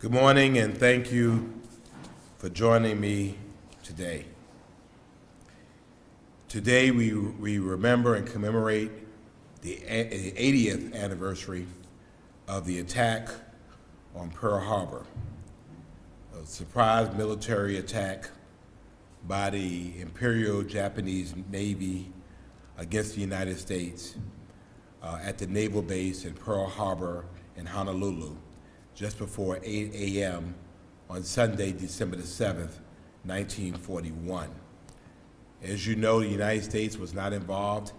Good morning, and thank you for joining me today. Today we remember and commemorate the 80th anniversary of the attack on Pearl Harbor, a surprise military attack by the Imperial Japanese Navy against the United States at the naval base in Pearl Harbor in Honolulu, just before 8 a.m. on Sunday, December the 7th, 1941. As you know, the United States was not involved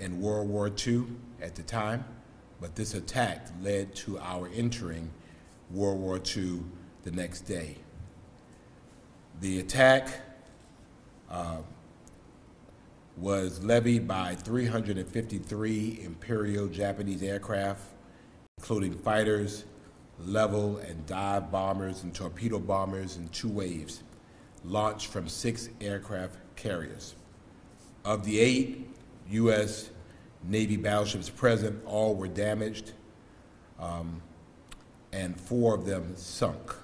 in World War II at the time, but this attack led to our entering World War II the next day. The attack was levied by 353 Imperial Japanese aircraft, including fighters, level and dive bombers and torpedo bombers in 2 waves, launched from 6 aircraft carriers. Of the 8 U.S. Navy battleships present, all were damaged, and 4 of them sunk.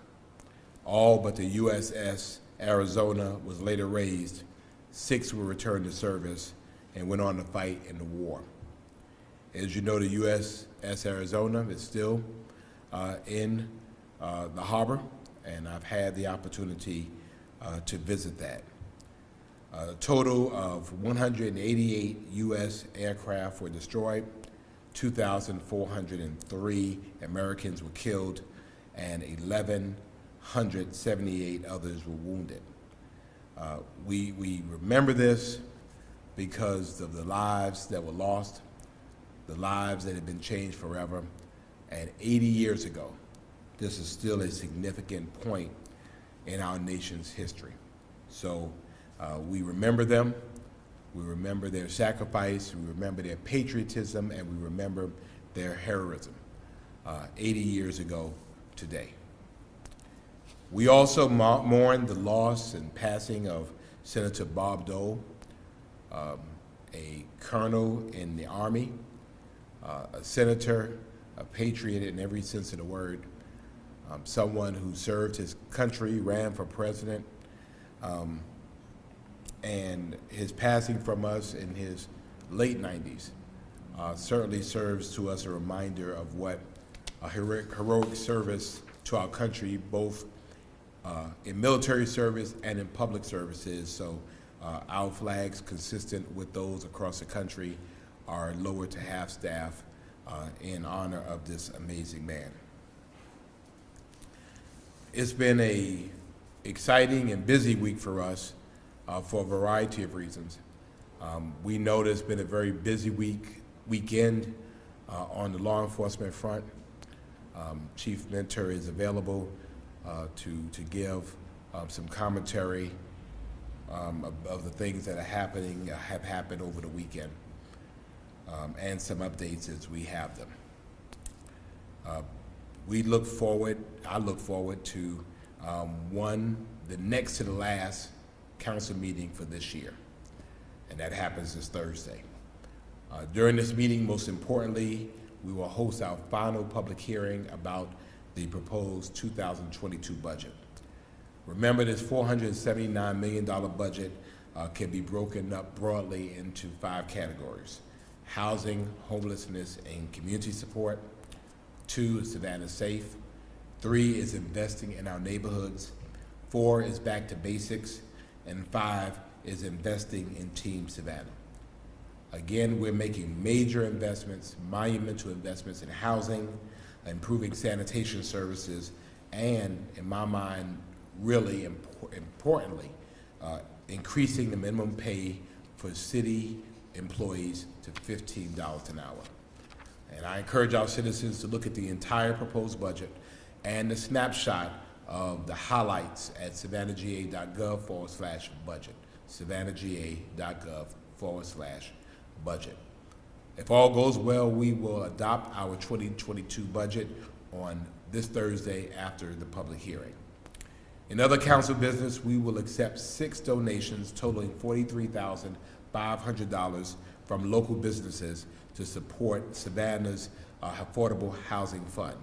All but the USS Arizona was later raised. 6 were returned to service and went on to fight in the war. As you know, the USS Arizona is still in the harbor, and I've had the opportunity to visit that. A total of 188 U.S. aircraft were destroyed, 2,403 Americans were killed, and 1,178 others were wounded. We remember this because of the lives that were lost, the lives that have been changed forever. And 80 years ago, this is still a significant point in our nation's history. So we remember them, we remember their sacrifice, we remember their patriotism, and we remember their heroism 80 years ago today. We also mourn the loss and passing of Senator Bob Dole, a colonel in the Army, a senator, a patriot in every sense of the word, someone who served his country, ran for president, and his passing from us in his late 90s certainly serves to us a reminder of what a heroic service to our country, both in military service and in public services. So our flags, consistent with those across the country, are lowered to half-staff in honor of this amazing man. It's been an exciting and busy week for us for a variety of reasons. We know there's been a very busy weekend on the law enforcement front. Chief Mentor is available to give some commentary of the things that have happened over the weekend. And some updates as we have them. I look forward to the next to the last council meeting for this year, and that happens this Thursday. During this meeting, most importantly, we will host our final public hearing about the proposed 2022 budget. Remember, this $479 million budget can be broken up broadly into 5 categories: housing, homelessness, and community support. 2 is Savannah Safe. 3 is investing in our neighborhoods. 4 is back to basics. And 5 is investing in Team Savannah. Again, we're making major investments, monumental investments in housing, improving sanitation services, and in my mind, really importantly, increasing the minimum pay for city employees to $15 an hour. And I encourage our citizens to look at the entire proposed budget and the snapshot of the highlights at savannahga.gov/budget, savannahga.gov/budget. If all goes well, we will adopt our 2022 budget on this Thursday after the public hearing. In other council business, we will accept 6 donations totaling $43,500 from local businesses to support Savannah's Affordable Housing Fund.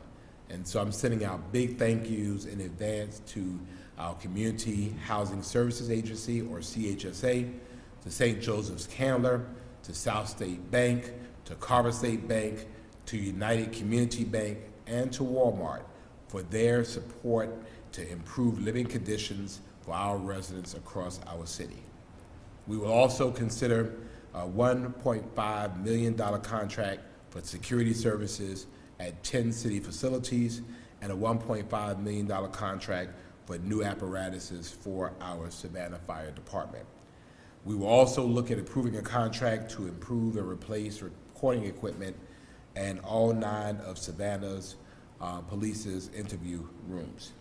And so I'm sending out big thank yous in advance to our Community Housing Services Agency, or CHSA, to St. Joseph's Candler, to South State Bank, to Carver State Bank, to United Community Bank, and to Walmart for their support to improve living conditions for our residents across our city. We will also consider a $1.5 million contract for security services at 10 city facilities and a $1.5 million contract for new apparatuses for our Savannah Fire Department. We will also look at approving a contract to improve and replace recording equipment and all 9 of Savannah's police's interview rooms.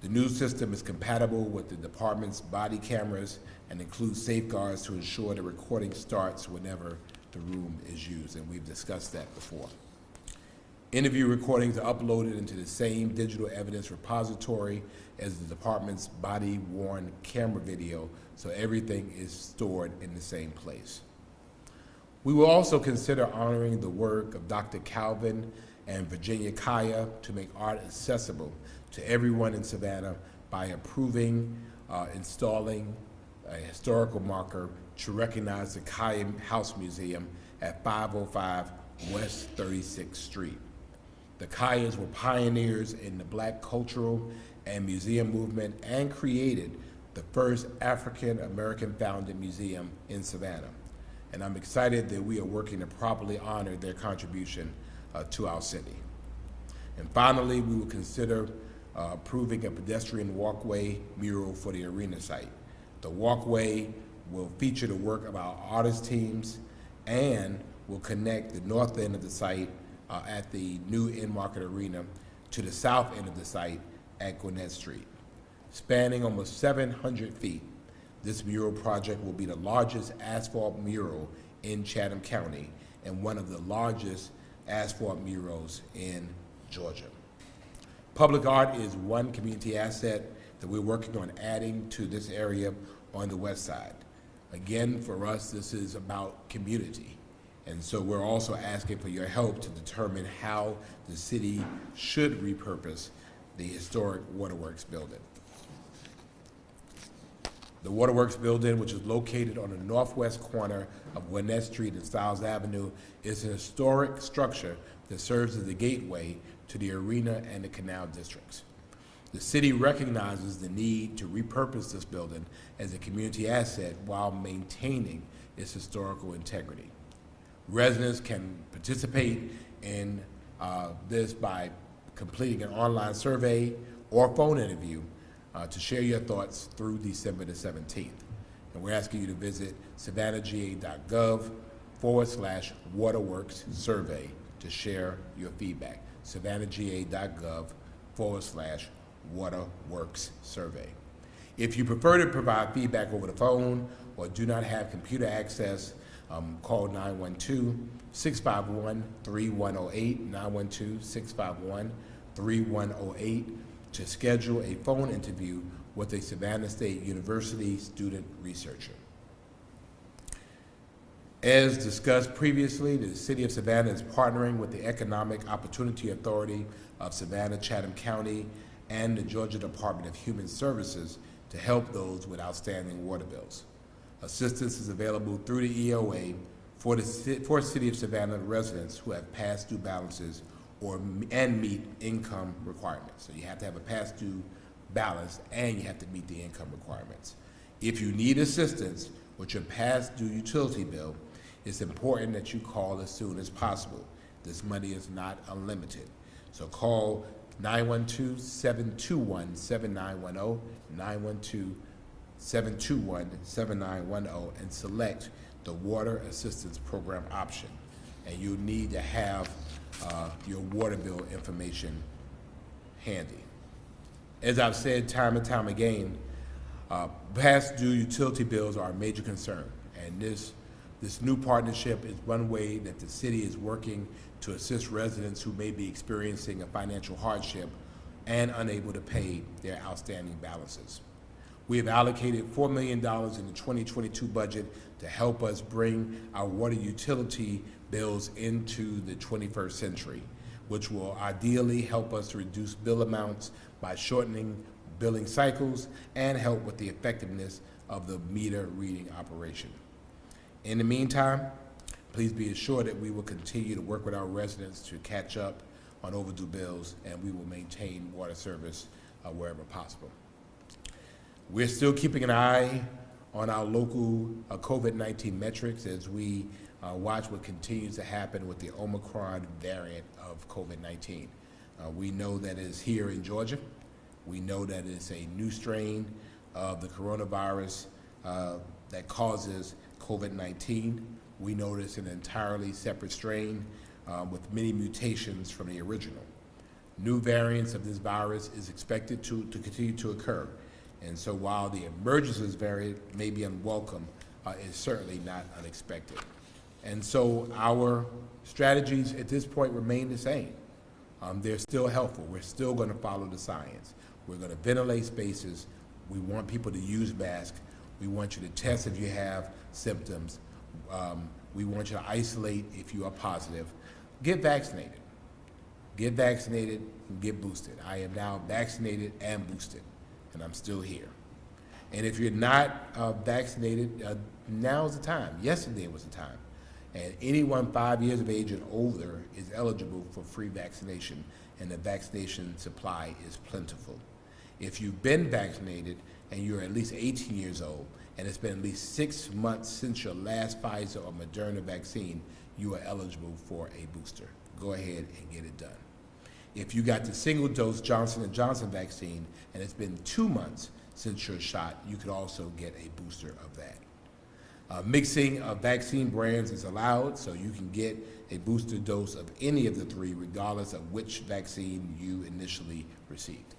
The new system is compatible with the department's body cameras and includes safeguards to ensure the recording starts whenever the room is used, and we've discussed that before. Interview recordings are uploaded into the same digital evidence repository as the department's body-worn camera video, so everything is stored in the same place. We will also consider honoring the work of Dr. Calvin and Virginia Kaya to make art accessible to everyone in Savannah by approving installing a historical marker to recognize the Kaya House Museum at 505 West 36th Street. The Kayas were pioneers in the Black cultural and museum movement and created the first African-American founded museum in Savannah. And I'm excited that we are working to properly honor their contribution to our city. And finally, we will consider approving a pedestrian walkway mural for the arena site. The walkway will feature the work of our artist teams and will connect the north end of the site at the new in-market arena to the south end of the site at Gwinnett Street. Spanning almost 700 feet, this mural project will be the largest asphalt mural in Chatham County and one of the largest asphalt murals in Georgia. Public art is one community asset that we're working on adding to this area on the west side. Again, for us, this is about community. And so we're also asking for your help to determine how the city should repurpose the historic Waterworks building. The Waterworks building, which is located on the northwest corner of Gwinnett Street and Stiles Avenue, is an historic structure that serves as the gateway to the arena and the canal districts. The city recognizes the need to repurpose this building as a community asset while maintaining its historical integrity. Residents can participate in this by completing an online survey or phone interview to share your thoughts through December the 17th. And we're asking you to visit savannahga.gov/waterworks survey to share your feedback. savannahga.gov/waterworks survey. If you prefer to provide feedback over the phone or do not have computer access, call 912-651-3108, 912-651-3108 to schedule a phone interview with a Savannah State University student researcher. As discussed previously, the City of Savannah is partnering with the Economic Opportunity Authority of Savannah, Chatham County, and the Georgia Department of Human Services to help those with outstanding water bills. Assistance is available through the EOA for City of Savannah residents who have past due balances and meet income requirements. So you have to have a past due balance and you have to meet the income requirements. If you need assistance with your past due utility bill, it's important that you call as soon as possible. This money is not unlimited. So call 912-721-7910, 912-721-7910, and select the Water Assistance Program option. And you need to have your water bill information handy. As I've said time and time again, past due utility bills are a major concern, and this new partnership is one way that the city is working to assist residents who may be experiencing a financial hardship and unable to pay their outstanding balances. We have allocated $4 million in the 2022 budget to help us bring our water utility bills into the 21st century. which will ideally help us to reduce bill amounts by shortening billing cycles and help with the effectiveness of the meter reading operation. In the meantime, please be assured that we will continue to work with our residents to catch up on overdue bills, and we will maintain water service wherever possible. We're still keeping an eye on our local COVID-19 metrics as we watch what continues to happen with the Omicron variant of COVID-19. We know that it is here in Georgia. We know that it's a new strain of the coronavirus that causes COVID-19. We know it's an entirely separate strain with many mutations from the original. New variants of this virus is expected to continue to occur. And so while the emergence of this variant may be unwelcome, it's certainly not unexpected. And so our strategies at this point remain the same. They're still helpful. We're still going to follow the science. We're going to ventilate spaces. We want people to use masks. We want you to test if you have symptoms. We want you to isolate if you are positive. Get vaccinated. Get vaccinated and get boosted. I am now vaccinated and boosted, and I'm still here. And if you're not vaccinated, now's the time. Yesterday was the time. And anyone 5 years of age and older is eligible for free vaccination, and the vaccination supply is plentiful. If you've been vaccinated and you're at least 18 years old, and it's been at least 6 months since your last Pfizer or Moderna vaccine, you are eligible for a booster. Go ahead and get it done. If you got the single-dose Johnson & Johnson vaccine and it's been 2 months since your shot, you could also get a booster of that. Mixing of vaccine brands is allowed, so you can get a booster dose of any of the three, regardless of which vaccine you initially received.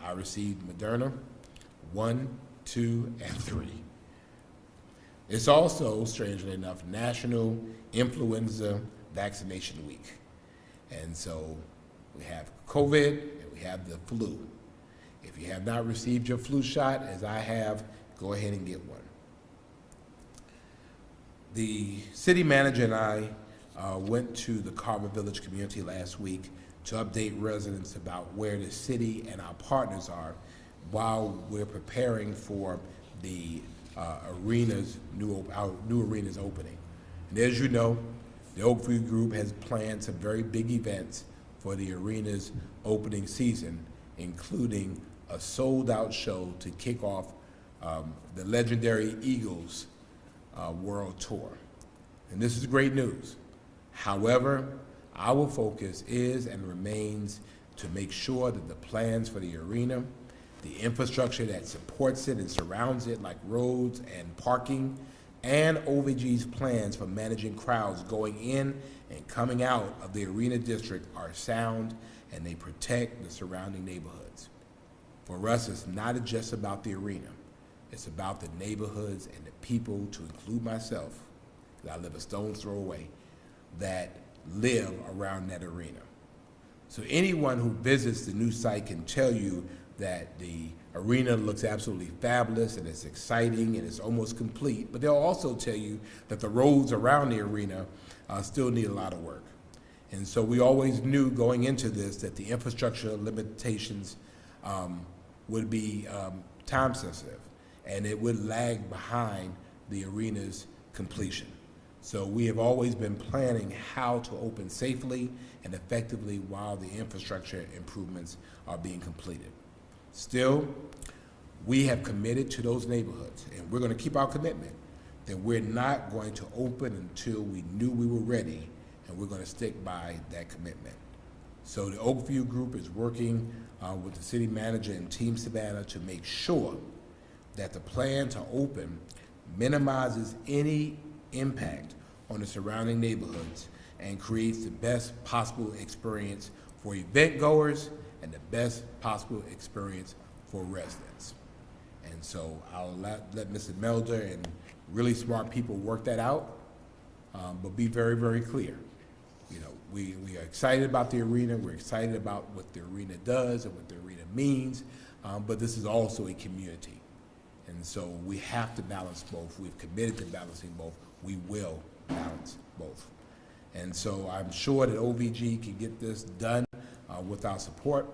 I received Moderna 1, 2, and 3. It's also, strangely enough, National Influenza Vaccination Week. And so we have COVID and we have the flu. If you have not received your flu shot, as I have, go ahead and get one. The city manager and I went to the Carver Village community last week to update residents about where the city and our partners are while we're preparing for the our new arena's opening. And as you know, the Oakview Group has planned some very big events for the arena's opening season, including a sold-out show to kick off the legendary Eagles World Tour. And this is great news. However, our focus is and remains to make sure that the plans for the arena, the infrastructure that supports it and surrounds it, like roads and parking, and OVG's plans for managing crowds going in and coming out of the arena district are sound, and they protect the surrounding neighborhoods. For us, it's not just about the arena. It's about the neighborhoods and the people, to include myself, because I live a stone's throw away, that live around that arena. So anyone who visits the new site can tell you that the arena looks absolutely fabulous and it's exciting and it's almost complete, but they'll also tell you that the roads around the arena still need a lot of work. And so we always knew going into this that the infrastructure limitations would be time sensitive, and it would lag behind the arena's completion. So we have always been planning how to open safely and effectively while the infrastructure improvements are being completed. Still, we have committed to those neighborhoods, and we're going to keep our commitment that we're not going to open until we knew we were ready, and we're going to stick by that commitment. So the Oakview Group is working with the city manager and Team Savannah to make sure that the plan to open minimizes any impact on the surrounding neighborhoods and creates the best possible experience for event goers and the best possible experience for residents. And so I'll let Mr. Melder and really smart people work that out, but be very, very clear. You know, we are excited about the arena. We're excited about what the arena does and what the arena means, but this is also a community. And so we have to balance both. We've committed to balancing both. We will balance both. And so I'm sure that OVG can get this done with our support,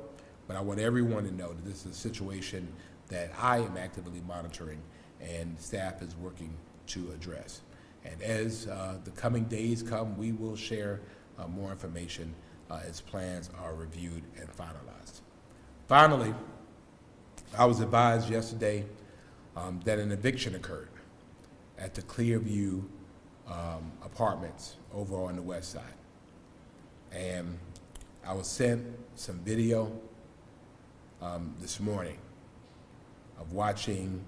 but I want everyone to know that this is a situation that I am actively monitoring and staff is working to address. And as the coming days come, we will share more information as plans are reviewed and finalized. Finally, I was advised yesterday that an eviction occurred at the Clearview apartments over on the west side. And I was sent some video this morning of watching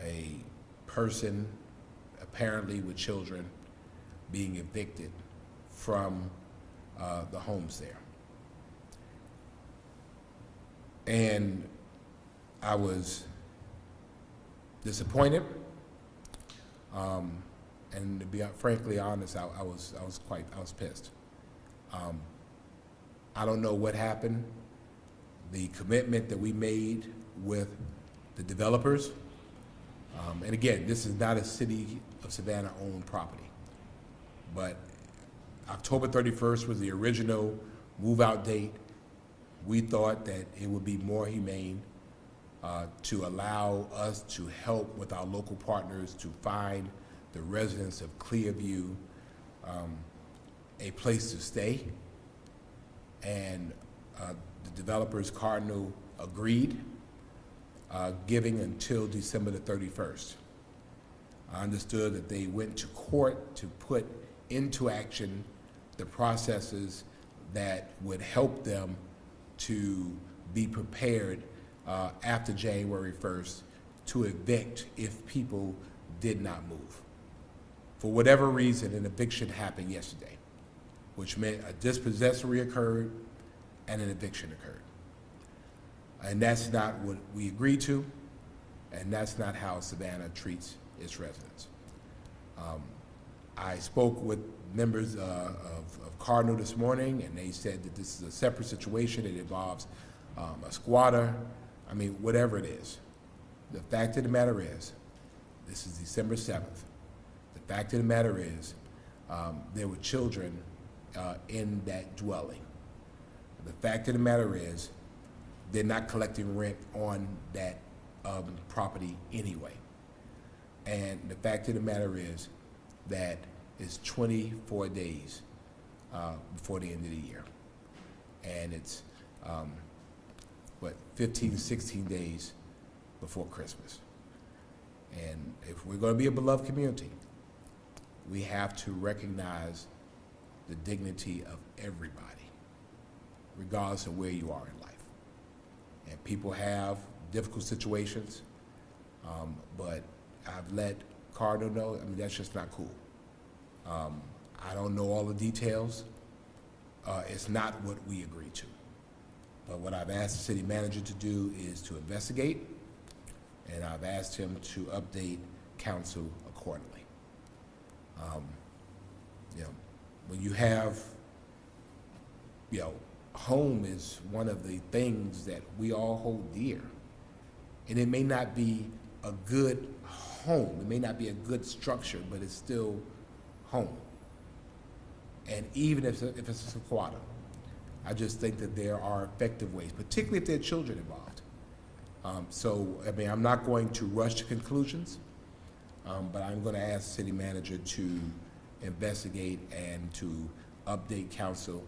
a person, apparently with children, being evicted from the homes there. And I was disappointed, and to be frankly honest, I was pissed. I don't know what happened. The commitment that we made with the developers, and again, this is not a City of Savannah owned property, but October 31st was the original move-out date. We thought that it would be more humane to allow us to help with our local partners to find the residents of Clearview a place to stay. And the developers, Cardinal, agreed, giving until December the 31st. I understood that they went to court to put into action the processes that would help them to be prepared after January 1st to evict if people did not move. For whatever reason, an eviction happened yesterday, which meant a dispossessory occurred and an eviction occurred. And that's not what we agreed to, and that's not how Savannah treats its residents. I spoke with members of Cardinal this morning, and they said that this is a separate situation. It involves a squatter. I mean, whatever it is. The fact of the matter is, this is December 7th. The fact of the matter is, there were children in that dwelling. The fact of the matter is, they're not collecting rent on that property anyway. And the fact of the matter is that it's 24 days before the end of the year. And it's, 15, 16 days before Christmas. And if we're going to be a beloved community, we have to recognize the dignity of everybody, regardless of where you are in life. And people have difficult situations, but I've let Cardinal know, I mean, that's just not cool. I don't know all the details. It's not what we agreed to. But what I've asked the city manager to do is to investigate, and I've asked him to update council accordingly. When you have, home is one of the things that we all hold dear. And it may not be a good home, it may not be a good structure, but it's still home. And even if it's a squatter, I just think that there are effective ways, particularly if there are children involved. I'm not going to rush to conclusions, but I'm going to ask the city manager to investigate and to update council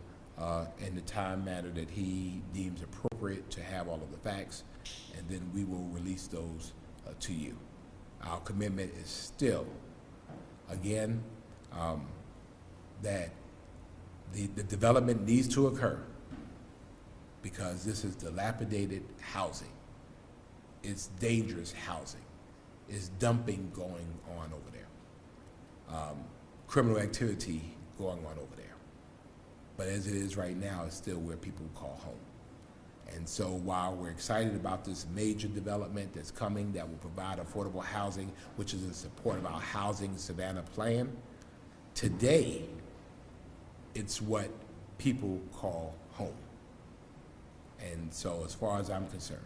in the time manner that he deems appropriate to have all of the facts, and then we will release those to you. Our commitment is still, again, that the development needs to occur because this is dilapidated housing. It's dangerous housing. It's dumping going on over there. Criminal activity going on over there. But as it is right now, it's still where people call home. And so while we're excited about this major development that's coming that will provide affordable housing, which is in support of our Housing Savannah plan, today, it's what people call home. And so as far as I'm concerned,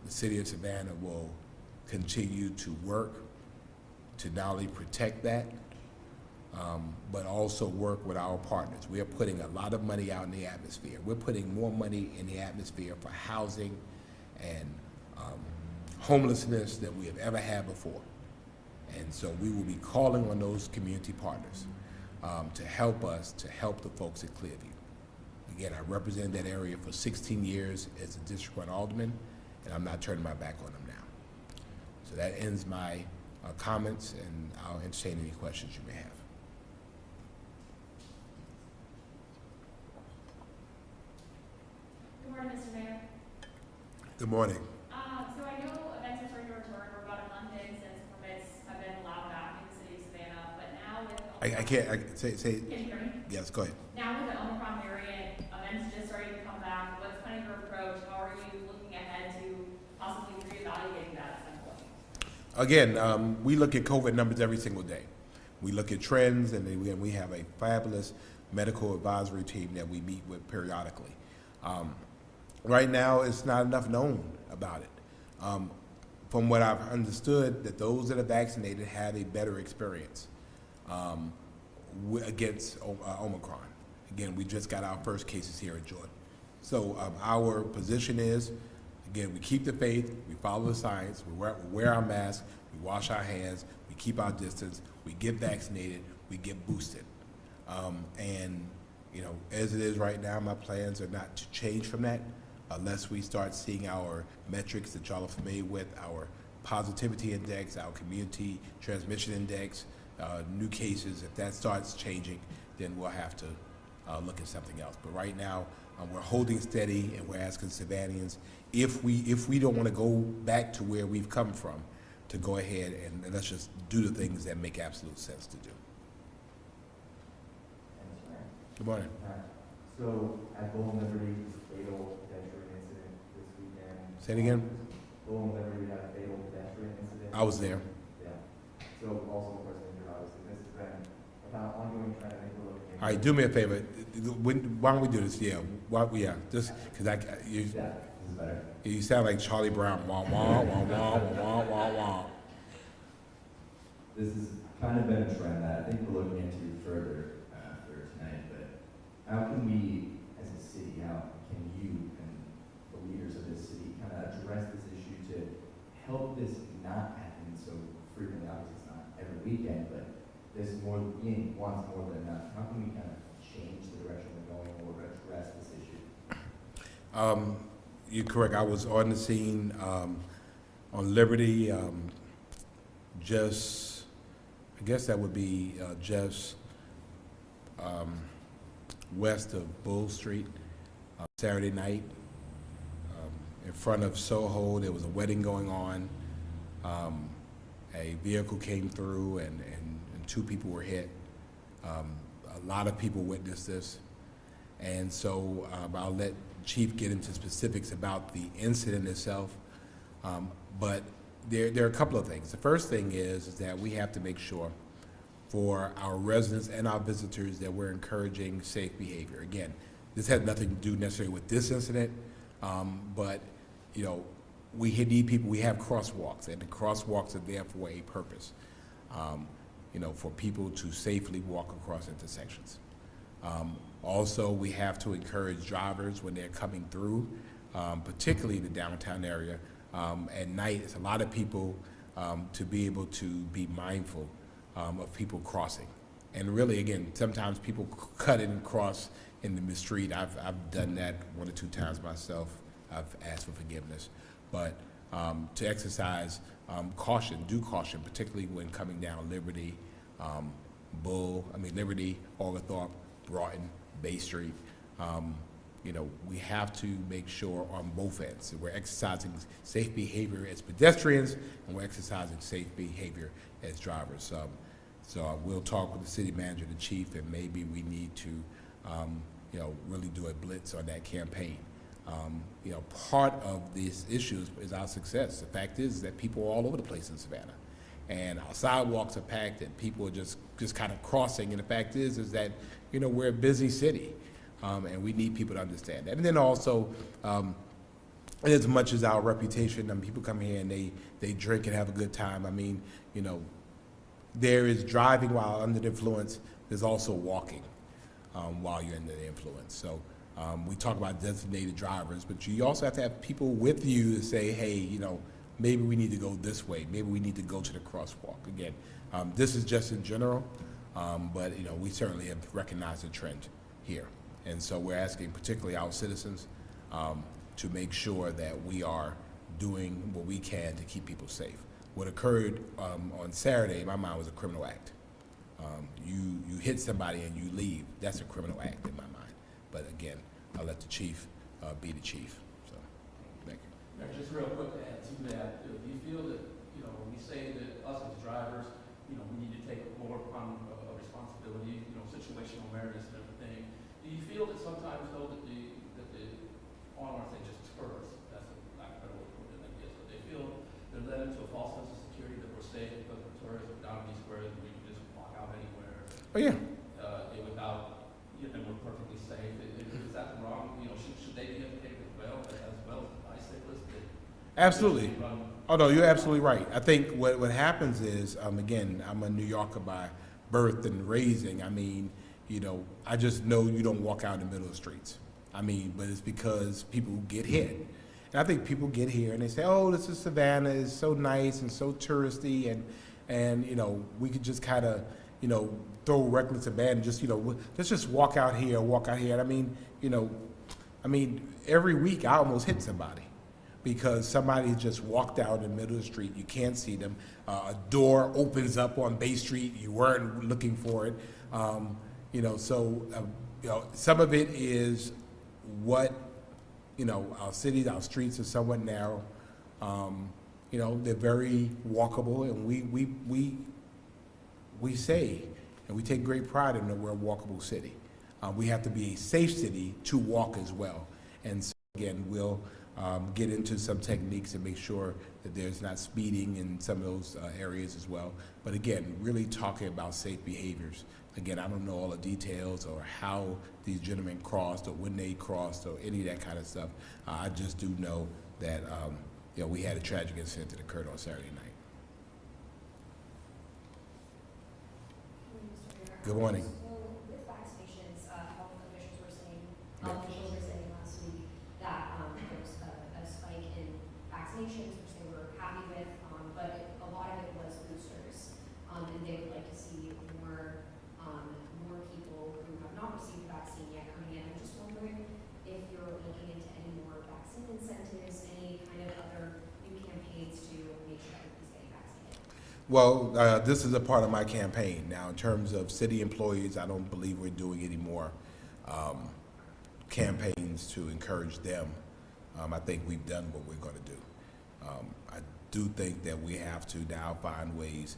the city of Savannah will continue to work to not only protect that, but also work with our partners. We are putting a lot of money out in the atmosphere. We're putting more money in the atmosphere for housing and homelessness than we have ever had before. And so we will be calling on those community partners to help us, to help the folks at Clearview. Again, I represented that area for 16 years as a District 1 Alderman, and I'm not turning my back on them now. So that ends my comments, and I'll entertain any questions you may have. Good morning, Mr. Mayor. Good morning. So I know events are starting to return. We're about a month in since permits have been allowed back in the city of Savannah, but now with I can't say. Can you hear me? Yes, go ahead. Now with the Omicron variant, events just starting to come back. What's kind of your approach? How are you looking ahead to possibly reevaluating that at some point? Again, we look at COVID numbers every single day. We look at trends, and then we have a fabulous medical advisory team that we meet with periodically. Right now, it's not enough known about it. From what I've understood, that those that are vaccinated have a better experience against Omicron. Again, we just got our first cases here in Jordan. So our position is, again, we keep the faith, we follow the science, we wear our masks, we wash our hands, we keep our distance, we get vaccinated, we get boosted. And you know, as it is right now, my plans are not to change from that unless we start seeing our metrics that y'all are familiar with, our positivity index, our community transmission index, new cases. If that starts changing, then we'll have to look at something else. But right now, we're holding steady, and we're asking Savannahans, if we don't want to go back to where we've come from, to go ahead and let's just do the things that make absolute sense to do. Good morning. So at Golden Liberty, fatal pedestrian incident this weekend. Say it again. Golden Liberty had a fatal pedestrian incident. I was there. Yeah. So also, of course, injured, obviously. This has been a kind of ongoing trend. I think we're looking at. All right, do me a favor. Why don't we do this? Yeah. Just because Yeah, this is better. you sound like Charlie Brown. Wah wah wah wah wah wah wah. This has kind of been a trend that I think we're looking into further for tonight. But how can we, as a city, how can you and the leaders of this city kind of address this issue to help this not happen so frequently? Obviously, it's not every weekend, but there's more being once more than enough. How can we kind of change the direction we're going or address this issue? You're correct. I was on the scene on Liberty, I guess that would be just west of Bull Street, Saturday night. In front of Soho, there was a wedding going on. A vehicle came through and two people were hit. A lot of people witnessed this. And so I'll let Chief get into specifics about the incident itself. But there are a couple of things. The first thing is that we have to make sure for our residents and our visitors that we're encouraging safe behavior. Again, this has nothing to do necessarily with this incident, but you know, we need people, we have crosswalks, and the crosswalks are there for a purpose. You know, for people to safely walk across intersections. Also, we have to encourage drivers when they're coming through, particularly the downtown area. At night, it's a lot of people to be able to be mindful of people crossing. And really, again, sometimes people cut in and cross in the street. I've done that 1 or 2 times myself. I've asked for forgiveness. But to exercise caution, due caution, particularly when coming down Liberty, Liberty, Oglethorpe, Broughton, Bay Street. You know, we have to make sure on both ends that we're exercising safe behavior as pedestrians and we're exercising safe behavior as drivers. So we'll talk with the city manager, the chief, and maybe we need to, you know, really do a blitz on that campaign. You know, part of these issues is our success. The fact is that people are all over the place in Savannah, and our sidewalks are packed, and people are just kind of crossing. And the fact is that, you know, we're a busy city, and we need people to understand that. And then also, as much as our reputation, people come here and they drink and have a good time. I mean, you know, there is driving while under the influence. There's also walking while you're under the influence. So we talk about designated drivers, but you also have to have people with you to say, hey, you know, maybe we need to go this way. Maybe we need to go to the crosswalk. Again, this is just in general, but you know, we certainly have recognized a trend here. And so we're asking particularly our citizens to make sure that we are doing what we can to keep people safe. What occurred on Saturday, in my mind, was a criminal act. You hit somebody and you leave. That's a criminal act in my mind. But again, I'll let the chief be the chief. So, thank you. Mayor, just real quick to add to that, do you feel that, you know, when we say that us as drivers, you know, we need to take more upon a responsibility, you know, situational awareness and everything, do you feel that sometimes, though, that the I don't want to say just tourists, that's a lack of better way to put it, I guess, but they feel they're led into a false sense of security that we're safe because we're tourists, we're down these squares, we can just walk out anywhere. Oh, yeah. Without, you know, we're perfectly safe. Is that wrong? You know, should they be educated as well as the bicyclists? Absolutely. Oh, no, you're absolutely right. I think what happens is, again, I'm a New Yorker by birth and raising. I mean, you know, I just know you don't walk out in the middle of the streets. I mean, but it's because people get hit. And I think people get here and they say, oh, this is Savannah, it's so nice and so touristy, and you know, we could just kind of, you know, throw reckless abandon, just, you know, let's just walk out here. And I mean, you know, every week I almost hit somebody because somebody just walked out in the middle of the street. You can't see them. A door opens up on Bay Street. You weren't looking for it. You know, so, you know, some of it is what, you know, our cities, our streets are somewhat narrow. You know, they're very walkable, and we say, and we take great pride in that we're a walkable city. We have to be a safe city to walk as well. And so again, we'll get into some techniques and make sure that there's not speeding in some of those areas as well. But again, really talking about safe behaviors. Again, I don't know all the details or how these gentlemen crossed or when they crossed or any of that kind of stuff. I just do know that you know, we had a tragic incident that occurred on Saturday night. Good morning. So with vaccinations, health officials were saying last week that there was a spike in vaccinations, which they were happy with, but a lot of it was boosters, and they would like to see more people who have not received the vaccine yet coming in. I'm just wondering if you're looking into any more vaccine incentives, any kind of other new campaigns to make sure everybody's getting vaccinated. Well, this is a part of my campaign. Now, in terms of city employees, I don't believe we're doing any more campaigns to encourage them. I think we've done what we're going to do. I do think that we have to now find ways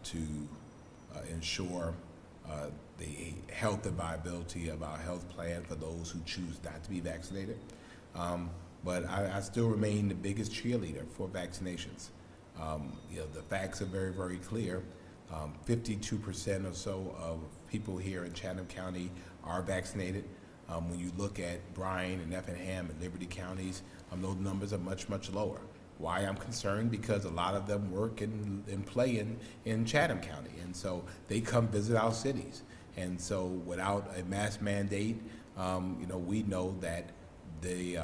to ensure the health and viability of our health plan for those who choose not to be vaccinated. But I still remain the biggest cheerleader for vaccinations. You know, the facts are very, very clear. 52% or so of people here in Chatham County are vaccinated. When you look at Bryan and Effingham and Liberty counties, those numbers are much, much lower. Why I'm concerned? Because a lot of them work and play in Chatham County, and so they come visit our cities. And so without a mask mandate, you know, we know that the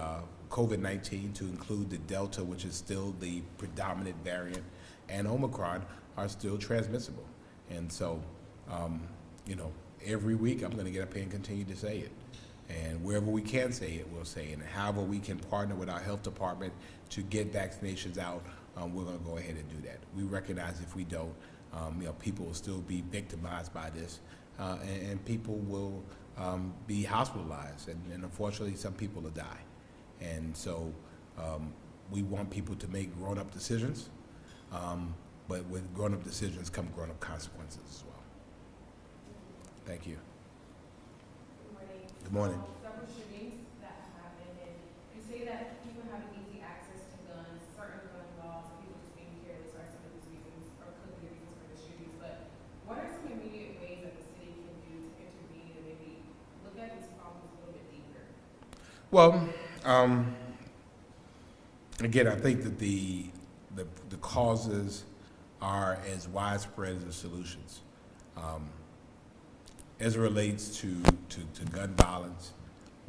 COVID-19, to include the Delta, which is still the predominant variant, and Omicron are still transmissible. And so, you know, every week I'm going to get up here and continue to say it. And wherever we can say it, we'll say it. And however we can partner with our health department to get vaccinations out, we're going to go ahead and do that. We recognize if we don't, you know, people will still be victimized by this, and people will be hospitalized, and unfortunately, some people will die. And so we want people to make grown-up decisions, but with grown-up decisions come grown-up consequences as well. Thank you. Good morning. Several shootings that have happened, and you say that people having easy access to guns, certain gun laws, people just being careless are some of these reasons, or could be reasons for the shootings. But what are some immediate ways that the city can do to intervene and maybe look at these problems a little bit deeper? Well, again, I think that the causes are as widespread as the solutions. As it relates to gun violence,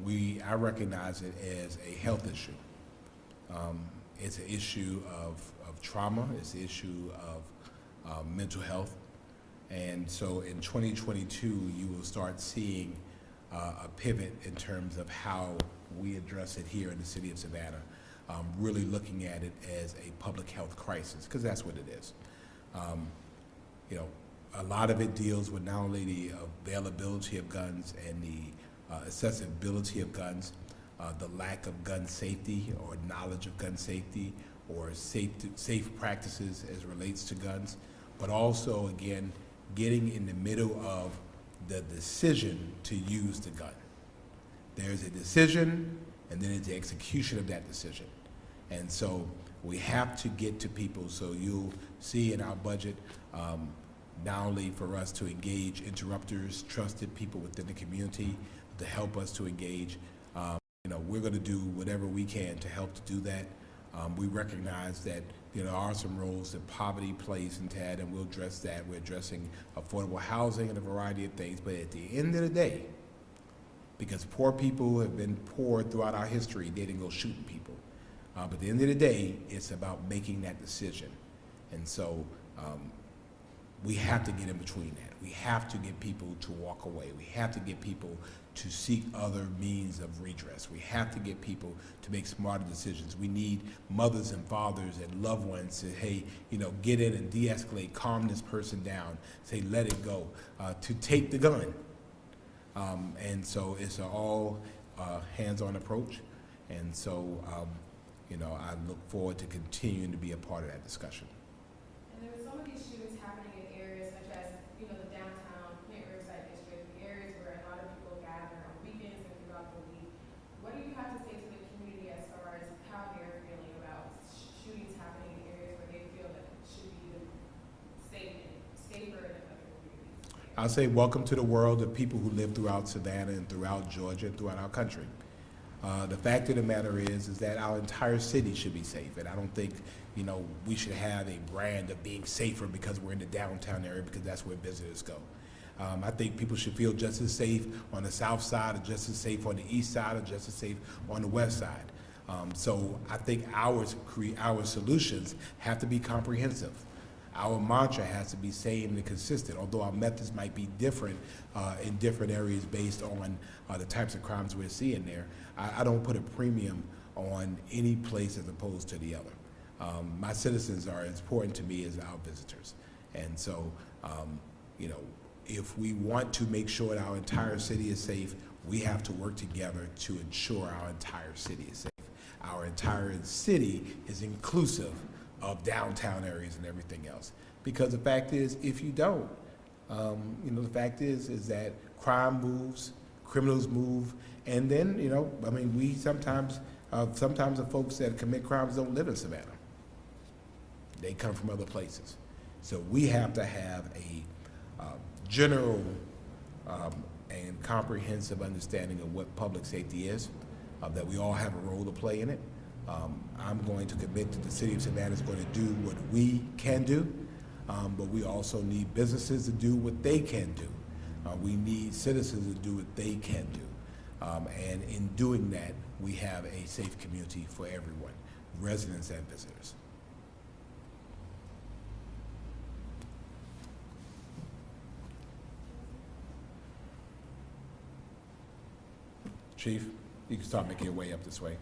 I recognize it as a health issue. It's an issue of trauma, it's an issue of mental health. And so in 2022, you will start seeing a pivot in terms of how we address it here in the city of Savannah, really looking at it as a public health crisis, because that's what it is. You know, a lot of it deals with not only the availability of guns and the accessibility of guns, the lack of gun safety or knowledge of gun safety or safe practices as it relates to guns, but also, again, getting in the middle of the decision to use the gun. There's a decision, and then it's the execution of that decision. And so we have to get to people, so you'll see in our budget, not only for us to engage interrupters, trusted people within the community to help us to engage. You know, we're going to do whatever we can to help to do that. We recognize that there are some roles that poverty plays in that, and we'll address that. We're addressing affordable housing and a variety of things, but at the end of the day, because poor people have been poor throughout our history, they didn't go shooting people. But at the end of the day, it's about making that decision. And so we have to get in between that. We have to get people to walk away. We have to get people to seek other means of redress. We have to get people to make smarter decisions. We need mothers and fathers and loved ones to, hey, you know, get in and de-escalate, calm this person down, say let it go, to take the gun. And so it's an all hands-on approach. And so, you know, I look forward to continuing to be a part of that discussion. And there were some of these shootings happening in areas such as, you know, the downtown Riverside district, areas where a lot of people gather on weekends and throughout the week. What do you have to say to the community as far as how they're feeling about shootings happening in areas where they feel that it should be safer than other communities? I'll say welcome to the world of people who live throughout Savannah and throughout Georgia and throughout our country. The fact of the matter is that our entire city should be safe, and I don't think, you know, we should have a brand of being safer because we're in the downtown area, because that's where visitors go. I think people should feel just as safe on the south side, or just as safe on the east side, or just as safe on the west side. So I think our solutions have to be comprehensive. Our mantra has to be same and consistent, although our methods might be different in different areas based on the types of crimes we're seeing there. I don't put a premium on any place as opposed to the other. My citizens are as important to me as our visitors. And so, you know, if we want to make sure that our entire city is safe, we have to work together to ensure our entire city is safe. Our entire city is inclusive of downtown areas and everything else. Because the fact is, if you don't, you know, the fact is that crime moves, criminals move, and then, you know, I mean, we sometimes the folks that commit crimes don't live in Savannah. They come from other places. So we have to have a general and comprehensive understanding of what public safety is, that we all have a role to play in it. I'm going to commit that the city of Savannah is going to do what we can do, but we also need businesses to do what they can do. We need citizens to do what they can do. And in doing that, we have a safe community for everyone, residents and visitors. Chief, you can start making your way up this way.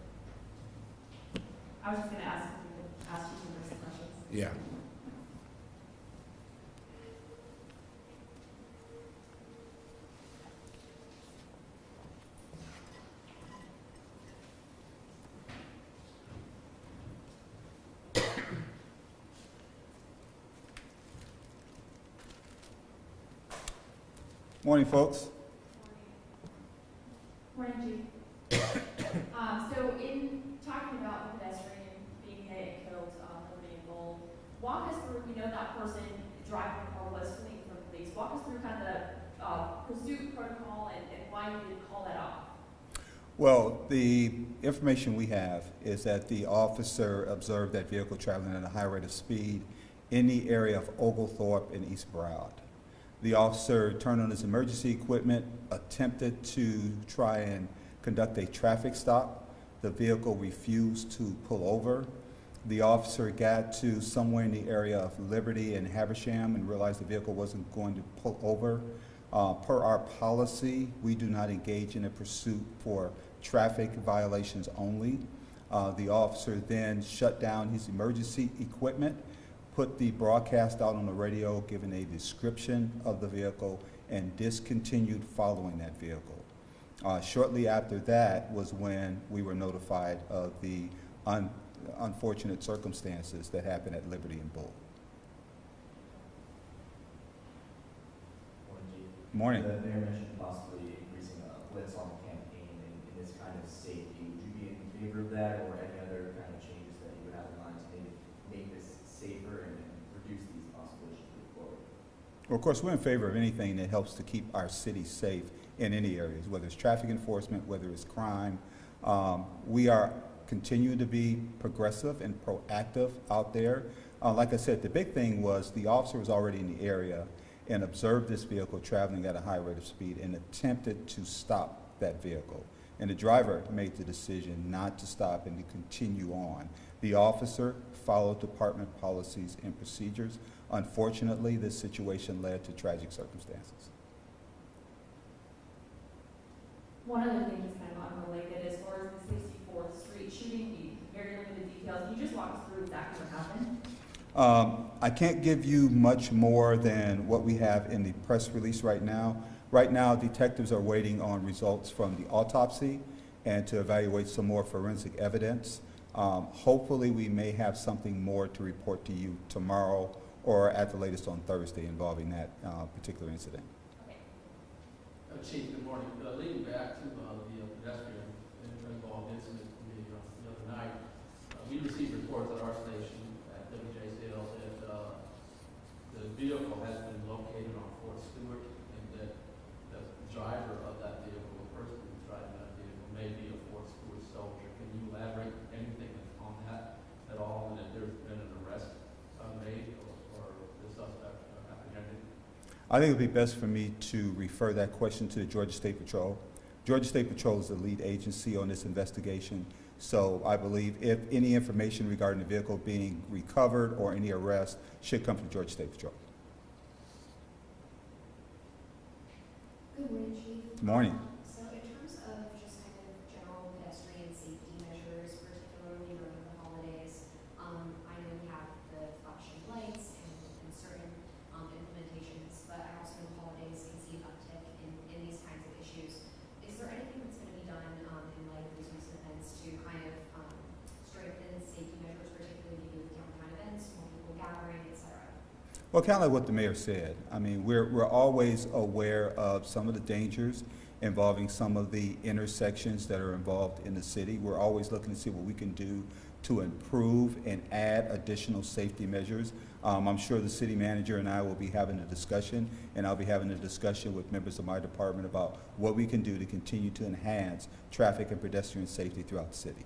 I was just going to ask you some questions. Yeah. Morning, folks. Morning, Chief. So in talking about the pedestrian being hit and killed, Liberty and Gold, walk us through, we know that person driving the car was fleeing from police. Walk us through kind of the pursuit protocol and why you did call that off. Well, the information we have is that the officer observed that vehicle traveling at a high rate of speed in the area of Oglethorpe and East Broward. The officer turned on his emergency equipment, attempted to try and conduct a traffic stop. The vehicle refused to pull over. The officer got to somewhere in the area of Liberty and Habersham and realized the vehicle wasn't going to pull over. Per our policy, we do not engage in a pursuit for traffic violations only. The officer then shut down his emergency equipment, put the broadcast out on the radio, giving a description of the vehicle, and discontinued following that vehicle. Shortly after that was when we were notified of the unfortunate circumstances that happened at Liberty and Bull. Morning. The mayor mentioned possibly increasing a blitz on campaign in this kind of safety. Would you be in favor of that, or any other kind of changes that you would have in mind to maybe make this safer and reduce these possible issues moving forward? Well, of course, we're in favor of anything that helps to keep our city safe in any areas, whether it's traffic enforcement, whether it's crime. We are continuing to be progressive and proactive out there. Like I said, the big thing was the officer was already in the area and observed this vehicle traveling at a high rate of speed and attempted to stop that vehicle. And the driver made the decision not to stop and to continue on. The officer followed department policies and procedures. Unfortunately, this situation led to tragic circumstances. One other thing that's kind of unrelated, as far as the 64th Street shooting, very limited details. Can you just walk us through exactly what happened? I can't give you much more than what we have in the press release right now. Right now, detectives are waiting on results from the autopsy and to evaluate some more forensic evidence. Hopefully, we may have something more to report to you tomorrow or at the latest on Thursday involving that particular incident. Chief, good morning. Leading back to the pedestrian involved incident the other night, we received reports at our station at WJCL that the vehicle has been located on Fort Stewart and that the driver of that vehicle, the person who's driving that vehicle, may be a Fort Stewart soldier. Can you elaborate anything on that at all, and if there's been an arrest made or the suspect apprehended? I think it would be best for me to refer that question to the Georgia State Patrol. Georgia State Patrol is the lead agency on this investigation, so I believe if any information regarding the vehicle being recovered or any arrest should come from Georgia State Patrol. Good morning, Chief. Good morning. So in terms of just kind of general pedestrian safety measures, particularly during the holidays, I know we have the flashing lights and certain implementations, but I also know the holidays can see an uptick in these kinds of issues. Is there anything that's going to be done in light of these recent events to kind of strengthen safety measures, particularly maybe with downtown events, more people gathering, et cetera? Well, kind of like what the mayor said. I mean, we're always aware of some of the dangers involving some of the intersections that are involved in the city. We're always looking to see what we can do to improve and add additional safety measures. I'm sure the city manager and I will be having a discussion, and I'll be having a discussion with members of my department about what we can do to continue to enhance traffic and pedestrian safety throughout the city.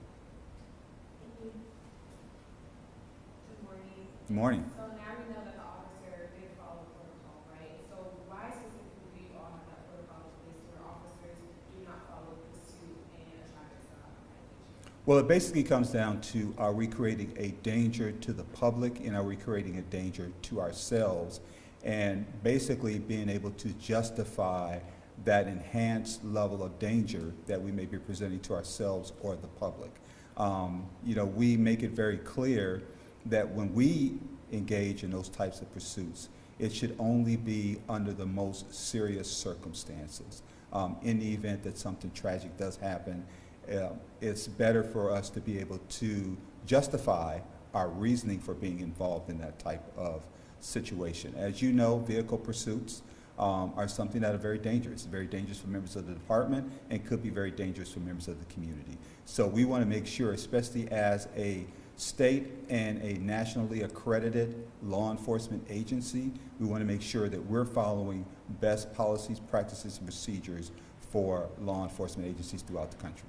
Thank you. Good morning. Good morning. So now we know that the officer did follow protocol, right? So why specifically do you all have that protocol in place where officers do not follow pursuit and a traffic stop violation? Well, it basically comes down to, are we creating a danger to the public, and are we creating a danger to ourselves? And basically being able to justify that enhanced level of danger that we may be presenting to ourselves or the public. You know, we make it very clear that when we engage in those types of pursuits, it should only be under the most serious circumstances. In the event that something tragic does happen, it's better for us to be able to justify our reasoning for being involved in that type of situation. As you know, vehicle pursuits are something that are very dangerous for members of the department, and could be very dangerous for members of the community. So we want to make sure, especially as a state and a nationally accredited law enforcement agency, we want to make sure that we're following best policies, practices, and procedures for law enforcement agencies throughout the country.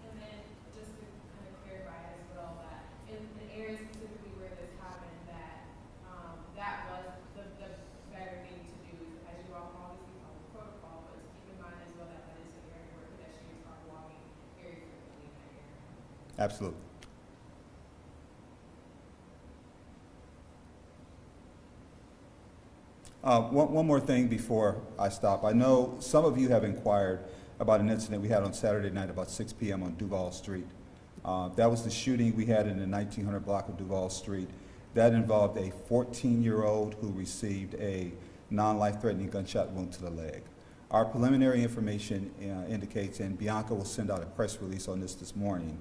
And then just to kind of clarify as well that in the areas specifically where this happened, that Absolutely. One more thing before I stop. I know some of you have inquired about an incident we had on Saturday night about 6 p.m. on Duval Street. That was the shooting we had in the 1900 block of Duval Street. That involved a 14-year-old who received a non-life-threatening gunshot wound to the leg. Our preliminary information indicates, and Bianca will send out a press release on this morning,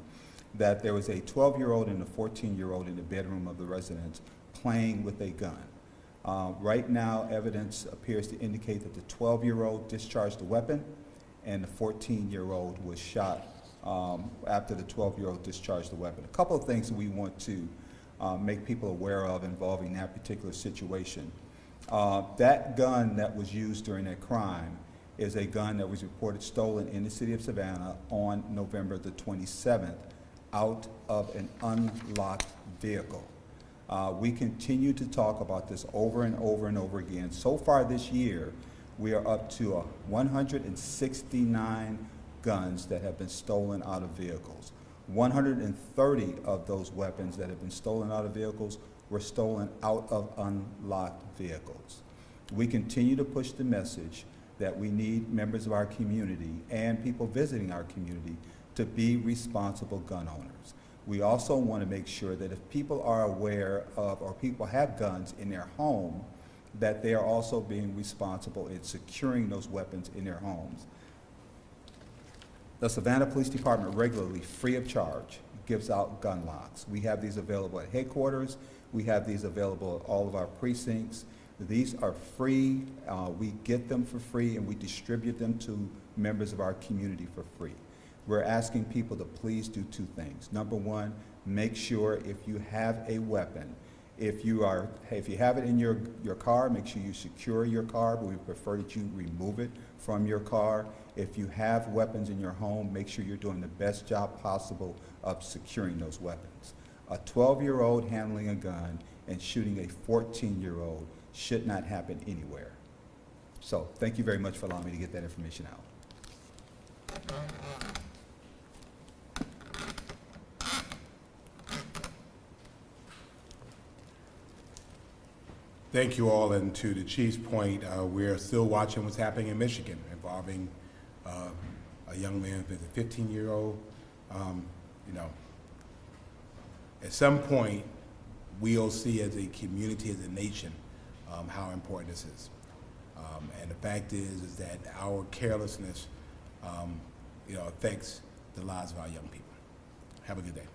that there was a 12-year-old and a 14-year-old in the bedroom of the residence playing with a gun. Right now, evidence appears to indicate that the 12-year-old discharged the weapon and the 14-year-old was shot after the 12-year-old discharged the weapon. A couple of things that we want to make people aware of involving that particular situation. That gun that was used during that crime is a gun that was reported stolen in the city of Savannah on November the 27th out of an unlocked vehicle. We continue to talk about this over and over and over again. So far this year, we are up to 169 guns that have been stolen out of vehicles. 130 of those weapons that have been stolen out of vehicles were stolen out of unlocked vehicles. We continue to push the message that we need members of our community and people visiting our community to be responsible gun owners. We also want to make sure that if people are aware of or people have guns in their home, that they are also being responsible in securing those weapons in their homes. The Savannah Police Department regularly, free of charge, gives out gun locks. We have these available at headquarters. We have these available at all of our precincts. These are free. We get them for free, and we distribute them to members of our community for free. We're asking people to please do two things. Number one, make sure if you have a weapon, if you have it in your car, make sure you secure your car, but we prefer that you remove it from your car. If you have weapons in your home, make sure you're doing the best job possible of securing those weapons. A 12-year-old handling a gun and shooting a 14-year-old should not happen anywhere. So thank you very much for allowing me to get that information out. Thank you all, and to the Chief's point, we're still watching what's happening in Michigan involving a young man who's a 15-year-old. You know, at some point, we'll see as a community, as a nation, how important this is. And the fact is that our carelessness, you know, affects the lives of our young people. Have a good day.